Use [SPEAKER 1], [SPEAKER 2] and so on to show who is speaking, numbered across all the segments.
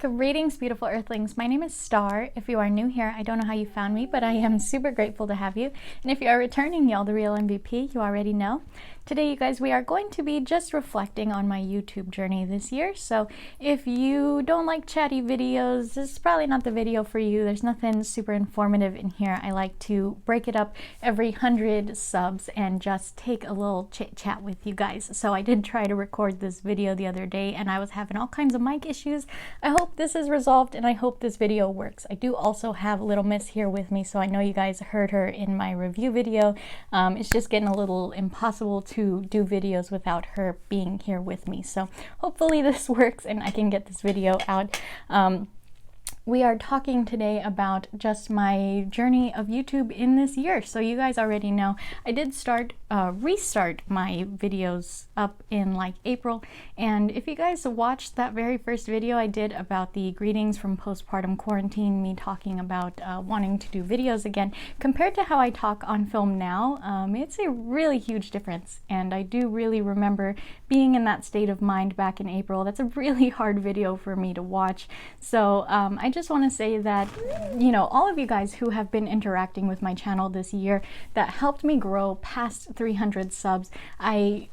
[SPEAKER 1] Greetings, beautiful earthlings. My name is Star. If you are new here, I don't know how you found me, but I am super grateful to have you. And if you are returning, y'all, the real MVP, you already know. Today, you guys, we are going to be just reflecting on my YouTube journey this year. So if you don't like chatty videos, this is probably not the video for you. There's nothing super informative in here. I like to break it up every 100 subs and just take a little chit chat with you guys. So I did try to record this video the other day and I was having all kinds of mic issues. I hope this is resolved and I hope this video works. I do also have Little Miss here with me, so I know you guys heard her in my review video. It's just getting a little impossible to do videos without her being here with me. So hopefully this works and I can get this video out. We are talking today about just my journey of YouTube in this year. So you guys already know I did restart my videos up in like April, and if you guys watched that very first video I did about the greetings from postpartum quarantine, me talking about wanting to do videos again, compared to how I talk on film now, it's a really huge difference. And I do really remember being in that state of mind back in April. That's a really hard video for me to watch. So I just want to say that, you know, all of you guys who have been interacting with my channel this year that helped me grow past 300 subs, I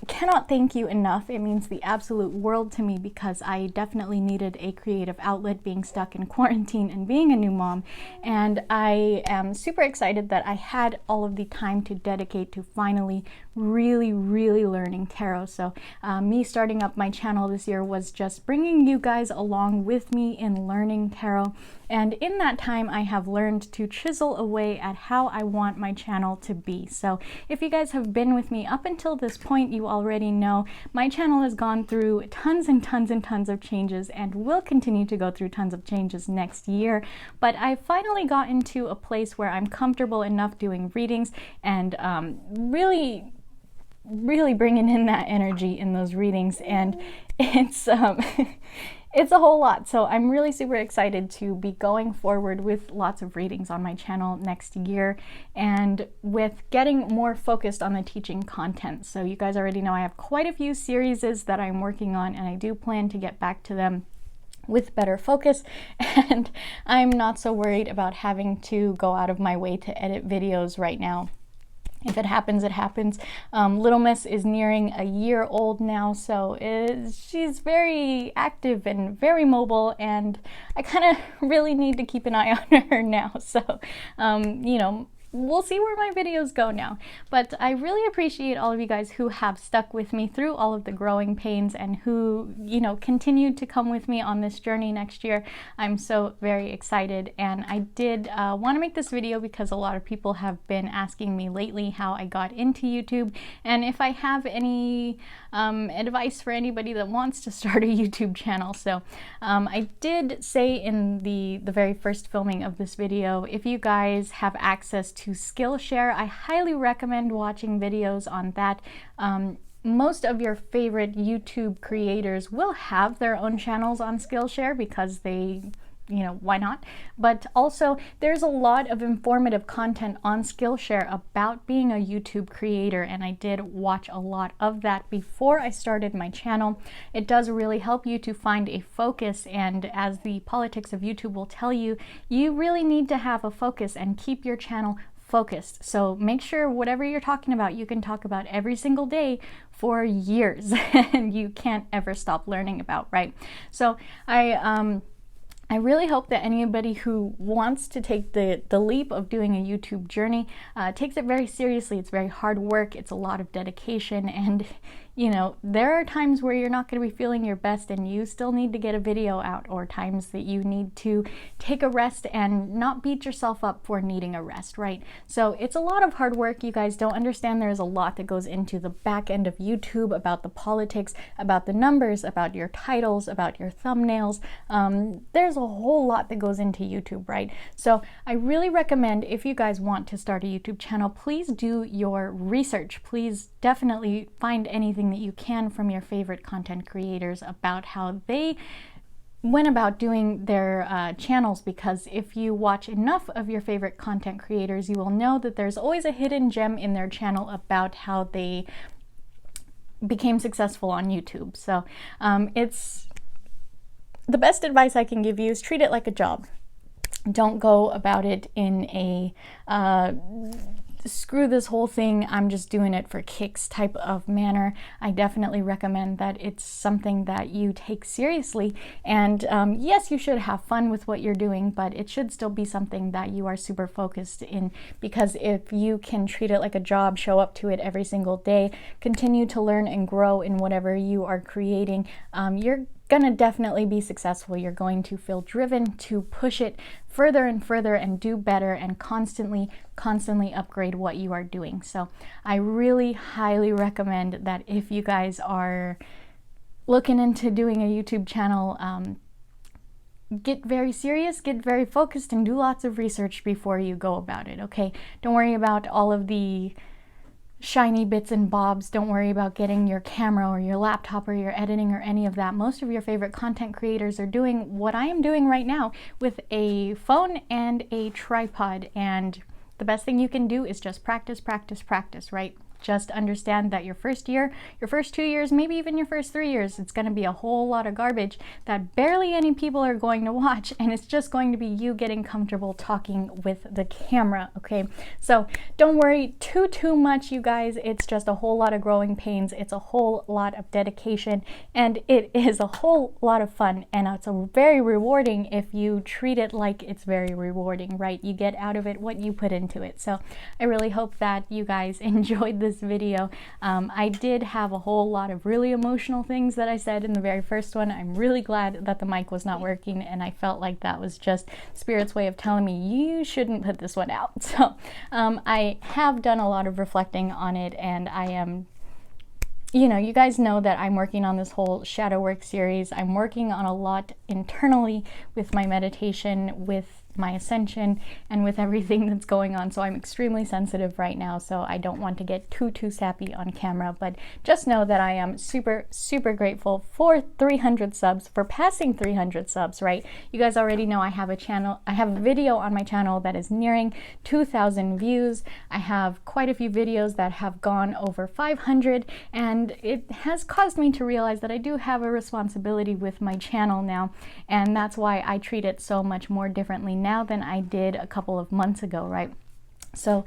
[SPEAKER 1] cannot thank you enough. It means the absolute world to me because I definitely needed a creative outlet being stuck in quarantine and being a new mom. And I am super excited that I had all of the time to dedicate to finally really learning tarot. So me starting up my channel this year was just bringing you guys along with me in learning tarot. And in that time, I have learned to chisel away at how I want my channel to be. So if you guys have been with me up until this point, you already know my channel has gone through tons and tons of changes and will continue to go through tons of changes next year. But I finally got into a place where I'm comfortable enough doing readings and really bringing in that energy in those readings. And it's it's a whole lot. So I'm really super excited to be going forward with lots of readings on my channel next year and with getting more focused on the teaching content. So you guys already know I have quite a few series that I'm working on, and I do plan to get back to them with better focus, and I'm not so worried about having to go out of my way to edit videos right now. If it happens, it happens. Little Miss is nearing a year old now, so she's very active and very mobile, and I kind of really need to keep an eye on her now. So, you know, we'll see where my videos go now. But I really appreciate all of you guys who have stuck with me through all of the growing pains and who, you know, continue to come with me on this journey next year. I'm so very excited, and I did want to make this video because a lot of people have been asking me lately how I got into YouTube, and if I have any advice for anybody that wants to start a YouTube channel. So I did say in the very first filming of this video, if you guys have access to Skillshare, I highly recommend watching videos on that. Most of your favorite YouTube creators will have their own channels on Skillshare because they, you know, why not? But also there's a lot of informative content on Skillshare about being a YouTube creator, and I did watch a lot of that before I started my channel. It does really help you to find a focus, and as the politics of YouTube will tell you, you really need to have a focus and keep your channel focused. So make sure whatever you're talking about, you can talk about every single day for years and you can't ever stop learning about, right? So I really hope that anybody who wants to take the leap of doing a YouTube journey takes it very seriously. It's very hard work. It's a lot of dedication, and you know, there are times where you're not going to be feeling your best and you still need to get a video out, or times that you need to take a rest and not beat yourself up for needing a rest, right? So it's a lot of hard work. You guys don't understand there's a lot that goes into the back end of YouTube, about the politics, about the numbers, about your titles, about your thumbnails. There's a whole lot that goes into YouTube, right? So I really recommend, if you guys want to start a YouTube channel, please do your research. Please definitely find anything that you can from your favorite content creators about how they went about doing their channels, because if you watch enough of your favorite content creators, you will know that there's always a hidden gem in their channel about how they became successful on YouTube. So the best advice I can give you is treat it like a job. Don't go about it in a screw this whole thing, I'm just doing it for kicks type of manner. I definitely recommend that it's something that you take seriously, and yes, you should have fun with what you're doing, but it should still be something that you are super focused in, because if you can treat it like a job, show up to it every single day, continue to learn and grow in whatever you are creating, you're gonna definitely be successful. You're going to feel driven to push it further and further and do better and constantly upgrade what you are doing. So I really highly recommend that if you guys are looking into doing a YouTube channel, get very serious, get very focused, and do lots of research before you go about it, okay? Don't worry about all of the shiny bits and bobs. Don't worry about getting your camera or your laptop or your editing or any of that. Most of your favorite content creators are doing what I am doing right now with a phone and a tripod, and the best thing you can do is just practice, right? Just understand that your first year, your first 2 years, maybe even your first 3 years, it's going to be a whole lot of garbage that barely any people are going to watch, and it's just going to be you getting comfortable talking with the camera, okay? So don't worry too much, you guys. It's just a whole lot of growing pains. It's a whole lot of dedication, and it is a whole lot of fun, and it's a very rewarding if you treat it like it's very rewarding, right? You get out of it what you put into it. So I really hope that you guys enjoyed this video. I did have a whole lot of really emotional things that I said in the very first one. I'm really glad that the mic was not working, and I felt like that was just Spirit's way of telling me you shouldn't put this one out. So I have done a lot of reflecting on it, and I am, you know, you guys know that I'm working on this whole shadow work series. I'm working on a lot internally with my meditation, with my ascension, and with everything that's going on. So I'm extremely sensitive right now, so I don't want to get too sappy on camera, but just know that I am super grateful for 300 subs, for passing 300 subs, right? You guys already know I have a channel, I have a video on my channel that is nearing 2,000 views. I have quite a few videos that have gone over 500, and it has caused me to realize that I do have a responsibility with my channel now, and that's why I treat it so much more differently now than I did a couple of months ago, right? So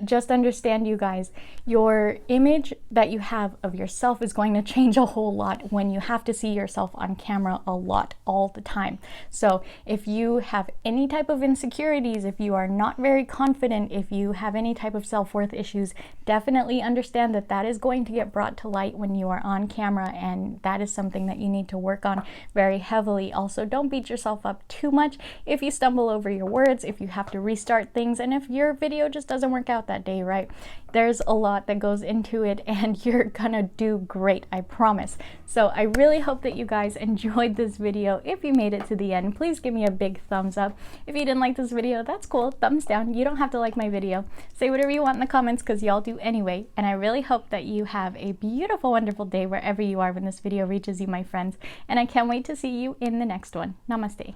[SPEAKER 1] just understand, you guys, your image that you have of yourself is going to change a whole lot when you have to see yourself on camera a lot, all the time. So if you have any type of insecurities, if you are not very confident, if you have any type of self-worth issues, definitely understand that that is going to get brought to light when you are on camera, and that is something that you need to work on very heavily. Also, don't beat yourself up too much if you stumble over your words, if you have to restart things, and if your video just doesn't work out that day, right? There's a lot that goes into it, and you're gonna do great, I promise. So I really hope that you guys enjoyed this video. If you made it to the end, please give me a big thumbs up. If you didn't like this video, that's cool, thumbs down. You don't have to like my video. Say whatever you want in the comments, because y'all do anyway. And I really hope that you have a beautiful, wonderful day wherever you are when this video reaches you, my friends. And I can't wait to see you in the next one. Namaste.